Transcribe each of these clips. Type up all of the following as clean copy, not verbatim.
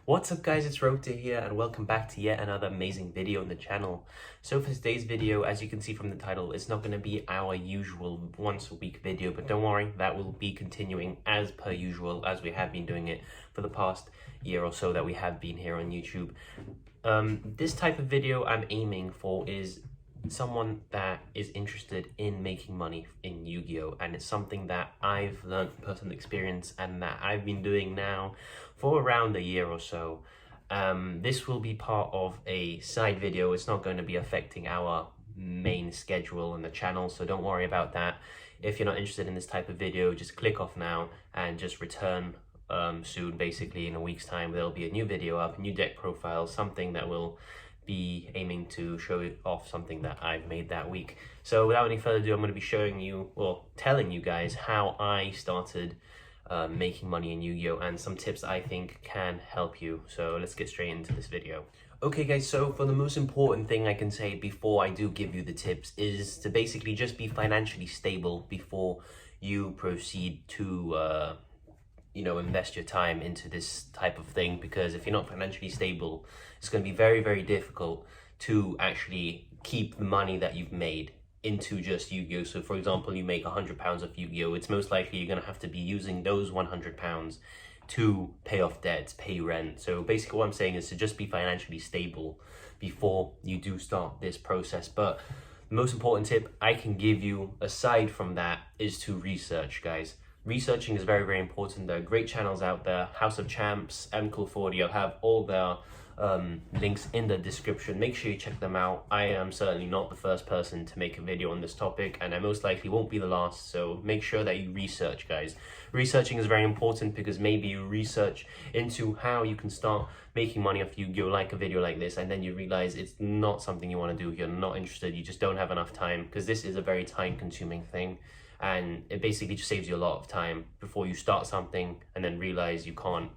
What's up guys, it's Rota here and welcome back to yet another amazing video on the channel. So for today's video, as you can see from the title, it's not going to be our usual once a week video, but don't worry, that will be continuing as per usual as we have been doing it for the past year or so that we have been here on YouTube. This type of video I'm aiming for is someone that is interested in making money in Yu-Gi-Oh, and it's something that I've learned from personal experience and that I've been doing now for around a year or so. This will be part of a side video. It's not going to be affecting our main schedule on the channel, so don't worry about that. If you're not interested in this type of video, just click off now and just return soon. Basically in a week's time there'll be a new video up, new deck profile, something that will be aiming to show off something that I've made that week. So without any further ado, I'm going to be showing you, or telling you guys, how I started making money in Yu-Gi-Oh and some tips I think can help you. So let's get straight into this video. Okay guys, so for the most important thing I can say before I do give you the tips is to basically just be financially stable before you proceed to invest your time into this type of thing, because if you're not financially stable, it's going to be very, very difficult to actually keep the money that you've made into just Yu-Gi-Oh. So for example, you make £100 of Yu-Gi-Oh, it's most likely you're going to have to be using those £100 to pay off debts, pay rent. So basically what I'm saying is to just be financially stable before you do start this process. But the most important tip I can give you aside from that is to research, guys. Researching is very, very important. There are great channels out there. House of Champs, M-Cool40, I'll have all their links in the description. Make sure you check them out. I am certainly not the first person to make a video on this topic, and I most likely won't be the last, so make sure that you research, guys. Researching is very important because maybe you research into how you can start making money off Yu-Gi-Oh, like a video like this, and then you realize it's not something you want to do, you're not interested, you just don't have enough time, because this is a very time-consuming thing. And it basically just saves you a lot of time before you start something and then realize you can't,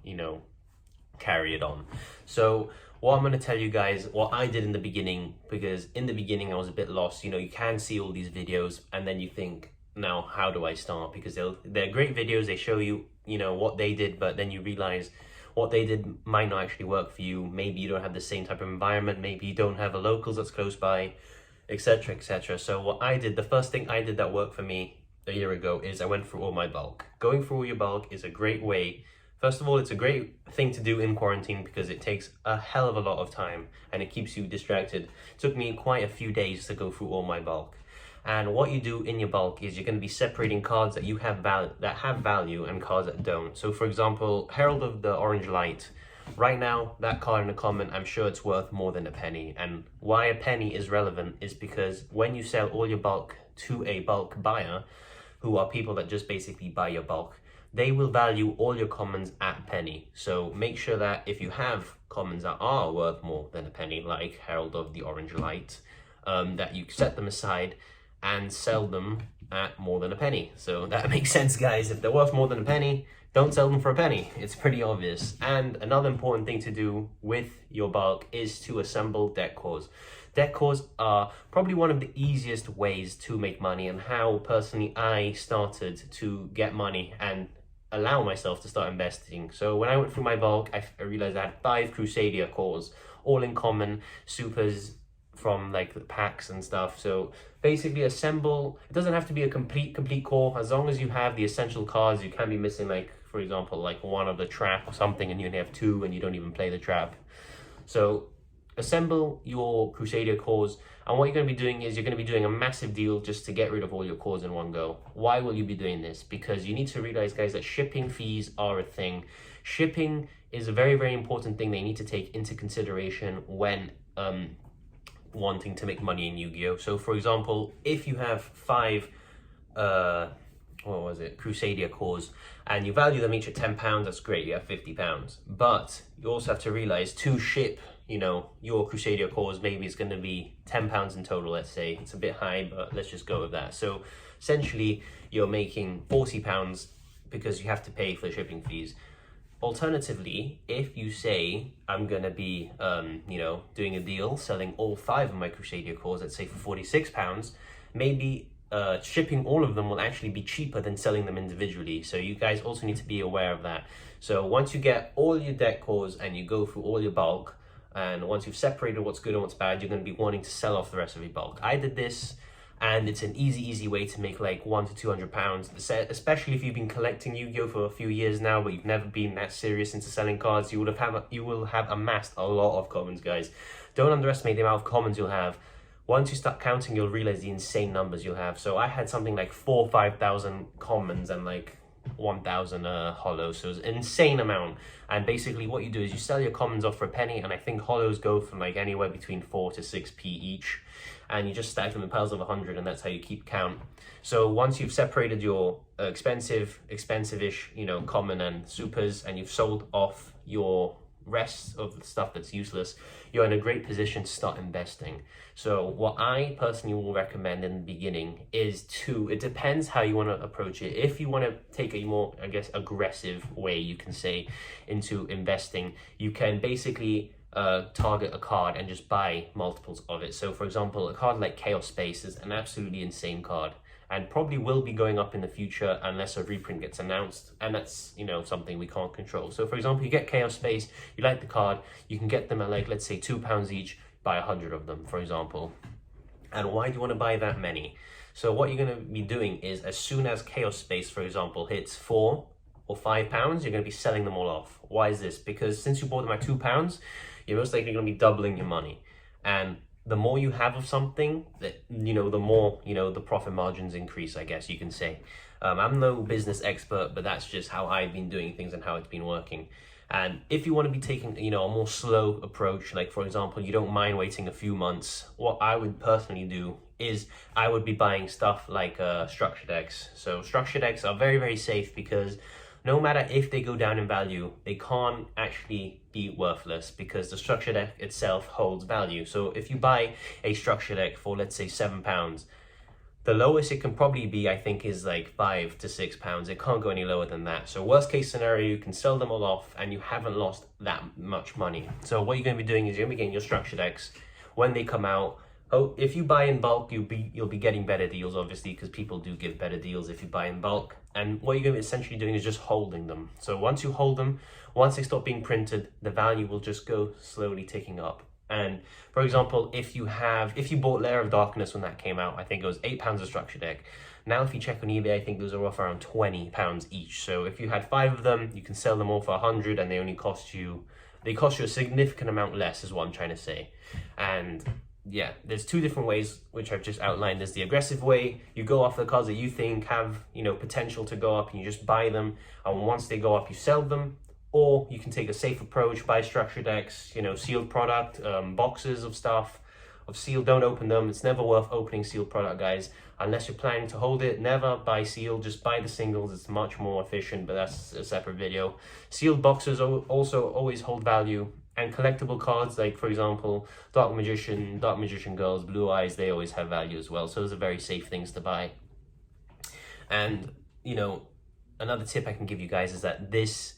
carry it on. So what I'm going to tell you guys, what I did in the beginning, because in the beginning I was a bit lost. You can see all these videos and then you think, now how do I start? Because they're great videos, they show you, what they did, but then you realize what they did might not actually work for you. Maybe you don't have the same type of environment, maybe you don't have a locals that's close by, etc, etc. So what I did, the first thing I did that worked for me a year ago is I went through all my bulk. Going through all your bulk is a great way. First of all, it's a great thing to do in quarantine because it takes a hell of a lot of time and it keeps you distracted. It took me quite a few days to go through all my bulk. And what you do in your bulk is you're going to be separating cards that you have value and cards that don't. So for example, Herald of the Orange Light. Right now, that card in a common, I'm sure it's worth more than a penny. And why a penny is relevant is because when you sell all your bulk to a bulk buyer, who are people that just basically buy your bulk, they will value all your commons at a penny. So make sure that if you have commons that are worth more than a penny, like Herald of the Orange Light, that you set them aside and sell them at more than a penny. So that makes sense, guys. If they're worth more than a penny, don't sell them for a penny. It's pretty obvious. And another important thing to do with your bulk is to assemble deck cores. Deck cores are probably one of the easiest ways to make money, and how personally I started to get money and allow myself to start investing. So when I went through my bulk, I realized I had 5 Crusadia cores, all in common, supers from like the packs and stuff. So basically assemble, it doesn't have to be a complete core, as long as you have the essential cards. You can be missing, like for example, like one of the trap or something, and you only have 2 and you don't even play the trap. So assemble your Crusadia cores, and what you're going to be doing is you're going to be doing a massive deal just to get rid of all your cores in one go. Why will you be doing this? Because you need to realize, guys, that shipping fees are a thing. Shipping is a very, very important thing they need to take into consideration when wanting to make money in Yu-Gi-Oh. So for example, if you have 5 Crusadia cores, and you value them each at £10, that's great, you have £50. But you also have to realize to ship, your Crusadia cores, maybe it's going to be £10 in total, let's say. It's a bit high, but let's just go with that. So essentially, you're making £40 because you have to pay for shipping fees. Alternatively, if you say, I'm going to be, doing a deal, selling all 5 of my Crusadia cores, let's say for £46, maybe shipping all of them will actually be cheaper than selling them individually. So you guys also need to be aware of that. So once you get all your deck cores and you go through all your bulk, and once you've separated what's good and what's bad, you're going to be wanting to sell off the rest of your bulk. I did this, and it's an easy way to make like £100 to £200, especially if you've been collecting Yu-Gi-Oh for a few years now, but you've never been that serious into selling cards. You will have amassed a lot of commons, guys. Don't underestimate the amount of commons you'll have. Once you start counting, you'll realize the insane numbers you'll have. So I had something like 4,000 or 5,000 commons and like 1,000 hollows, so it's an insane amount. And basically what you do is you sell your commons off for a penny, and I think hollows go from like anywhere between 4 to 6p each, and you just stack them in piles of 100, and that's how you keep count. So once you've separated your expensive-ish, you know, common and supers, and you've sold off your rest of the stuff that's useless, you're in a great position to start investing. So what I personally will recommend in the beginning is it depends how you want to approach it. If you want to take a more, I guess, aggressive way, you can say, into investing, you can basically target a card and just buy multiples of it. So for example, a card like Chaos Space is an absolutely insane card, and probably will be going up in the future unless a reprint gets announced, and that's, you know, something we can't control. So for example, you get Chaos Space, you like the card, you can get them at like, let's say £2 each, buy 100 of them, for example. And why do you want to buy that many? So what you're going to be doing is, as soon as Chaos Space, for example, hits £4 or £5, you're going to be selling them all off. Why is this? Because since you bought them at £2, you're most likely going to be doubling your money, and the more you have of something, that, you know, the more, you know, the profit margins increase, I guess you can say. I'm no business expert, but that's just how I've been doing things and how it's been working. And if you want to be taking, you know, a more slow approach, like for example, you don't mind waiting a few months, what I would personally do is I would be buying stuff like structure decks. So structure decks are very safe, because no matter if they go down in value, they can't actually be worthless, because the structure deck itself holds value. So if you buy a structure deck for, let's say, £7, the lowest it can probably be, I think, is like £5 to £6. It can't go any lower than that. So worst case scenario, you can sell them all off and you haven't lost that much money. So what you're going to be doing is you're going to be getting your structure decks when they come out. Oh, if you buy in bulk, you'll be getting better deals, obviously, because people do give better deals if you buy in bulk. And what you're going to be essentially doing is just holding them. So once you hold them, once they stop being printed, the value will just go slowly ticking up. And for example, if you bought Lair of Darkness when that came out, I think it was £8 a structure deck. Now if you check on eBay, I think those are off around £20 each. So if you had 5 of them, you can sell them all for 100, and they cost you a significant amount less, is what I'm trying to say. And yeah, there's 2 different ways, which I've just outlined. There's the aggressive way. You go after the cards that you think have, you know, potential to go up, and you just buy them, and once they go up, you sell them. Or you can take a safe approach, buy structure decks, you know, sealed product, boxes of stuff, of sealed. Don't open them. It's never worth opening sealed product, guys, unless you're planning to hold it. Never buy sealed, just buy the singles. It's much more efficient, but that's a separate video. Sealed boxes also always hold value. And collectible cards, like for example, Dark Magician Girls, Blue Eyes, they always have value as well. So those are very safe things to buy. And, you know, another tip I can give you guys is that this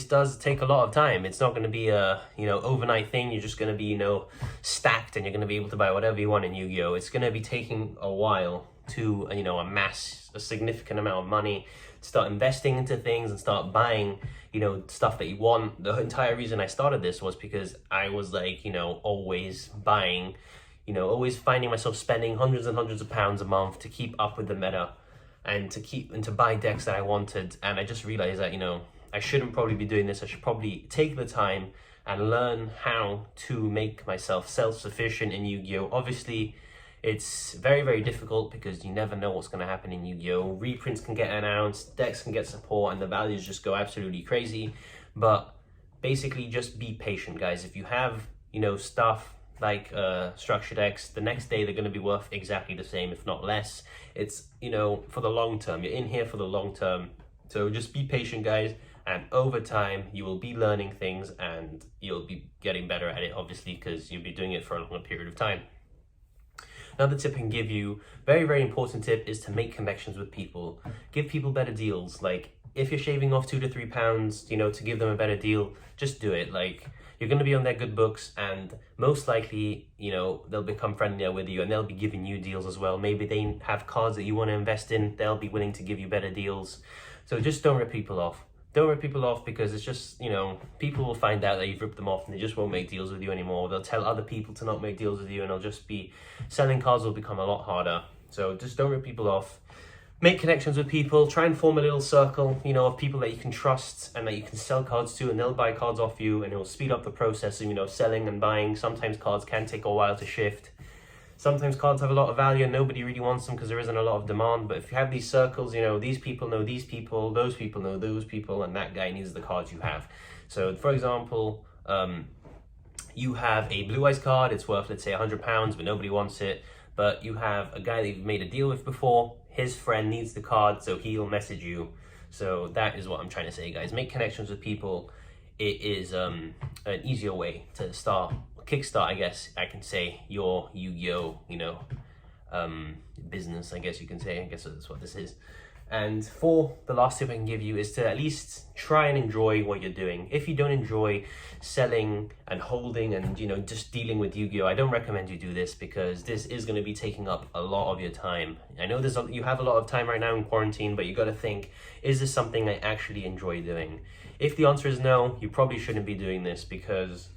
does take a lot of time. It's not going to be a, you know, overnight thing. You're just going to be, you know, stacked, and you're going to be able to buy whatever you want in Yu-Gi-Oh! It's going to be taking a while to, you know, amass a significant amount of money, start investing into things and start buying, you know, stuff that you want. The entire reason I started this was because I was like, you know, always buying, you know, always finding myself spending hundreds and hundreds of pounds a month to keep up with the meta, and to buy decks that I wanted. And I just realized that, you know, I shouldn't probably be doing this. I should probably take the time and learn how to make myself self-sufficient in Yu-Gi-Oh! Obviously, it's very difficult, because you never know what's going to happen in Yu-Gi-Oh! Reprints can get announced, decks can get support, and the values just go absolutely crazy. But basically, just be patient, guys. If you have, you know, stuff like structure decks, the next day they're going to be worth exactly the same, if not less. It's, you know, for the long term. You're in here for the long term. So just be patient, guys. And over time, you will be learning things, and you'll be getting better at it, obviously, because you'll be doing it for a longer period of time. Another tip I can give you, very important tip, is to make connections with people. Give people better deals. Like, if you're shaving off £2 to £3, you know, to give them a better deal, just do it. Like, you're going to be on their good books, and most likely, you know, they'll become friendlier with you, and they'll be giving you deals as well. Maybe they have cards that you want to invest in. They'll be willing to give you better deals. So just don't rip people off. don't rip people off, because it's just, you know, people will find out that you've ripped them off and they just won't make deals with you anymore. They'll tell other people to not make deals with you, and it'll just be, selling cards will become a lot harder. So just don't rip people off. Make connections with people. Try and form a little circle, you know, of people that you can trust and that you can sell cards to, and they'll buy cards off you, and it'll speed up the process of, you know, selling and buying. Sometimes cards can take a while to shift. Sometimes cards have a lot of value and nobody really wants them because there isn't a lot of demand. But if you have these circles, you know, these people know these people, those people know those people, and that guy needs the cards you have. So, for example, you have a Blue Eyes card. It's worth, let's say, £100, but nobody wants it. But you have a guy that you've made a deal with before. His friend needs the card, so he'll message you. So that is what I'm trying to say, guys. Make connections with people. It is an easier way to kickstart, I guess I can say, your Yu-Gi-Oh, you know, business, I guess you can say. I guess that's what this is. And for the last tip I can give you is to at least try and enjoy what you're doing. If you don't enjoy selling and holding and, you know, just dealing with Yu-Gi-Oh, I don't recommend you do this, because this is going to be taking up a lot of your time. I know you have a lot of time right now in quarantine, but you got to think, is this something I actually enjoy doing? If the answer is no, you probably shouldn't be doing this, because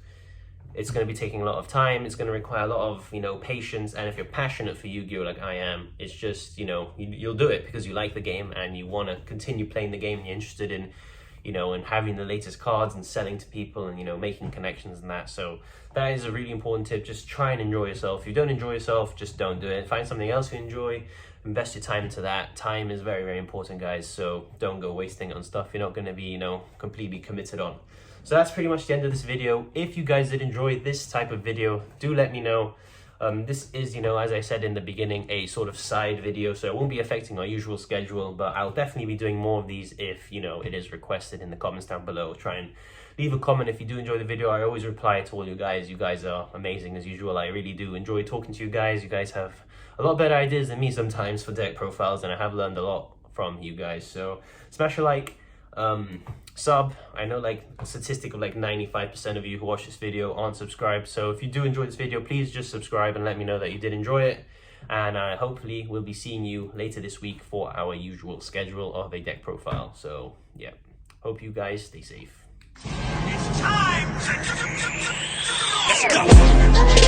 it's going to be taking a lot of time. It's going to require a lot of, you know, patience. And if you're passionate for Yu-Gi-Oh like I am, it's just, you know, you'll do it because you like the game and you want to continue playing the game, and you're interested in, you know, and having the latest cards and selling to people and, you know, making connections and that. So that is a really important tip. Just try and enjoy yourself. If you don't enjoy yourself, just don't do it. Find something else you enjoy. Invest your time into that. Time is very, very important, guys. So don't go wasting it on stuff you're not going to be, you know, completely committed on. So that's pretty much the end of this video. If you guys did enjoy this type of video, do let me know. This is, you know, as I said in the beginning, a sort of side video, so it won't be affecting our usual schedule, but I'll definitely be doing more of these if, you know, it is requested in the comments down below. Try and leave a comment if you do enjoy the video. I always reply to all you guys. You guys are amazing as usual. I really do enjoy talking to you guys. You guys have a lot better ideas than me sometimes for deck profiles, and I have learned a lot from you guys. So smash a like. Sub. I know like a statistic of like 95% of you who watch this video aren't subscribed, so if you do enjoy this video, please just subscribe and let me know that you did enjoy it, and hopefully we'll be seeing you later this week for our usual schedule of a deck profile. So yeah, hope you guys stay safe. It's time! Let's go!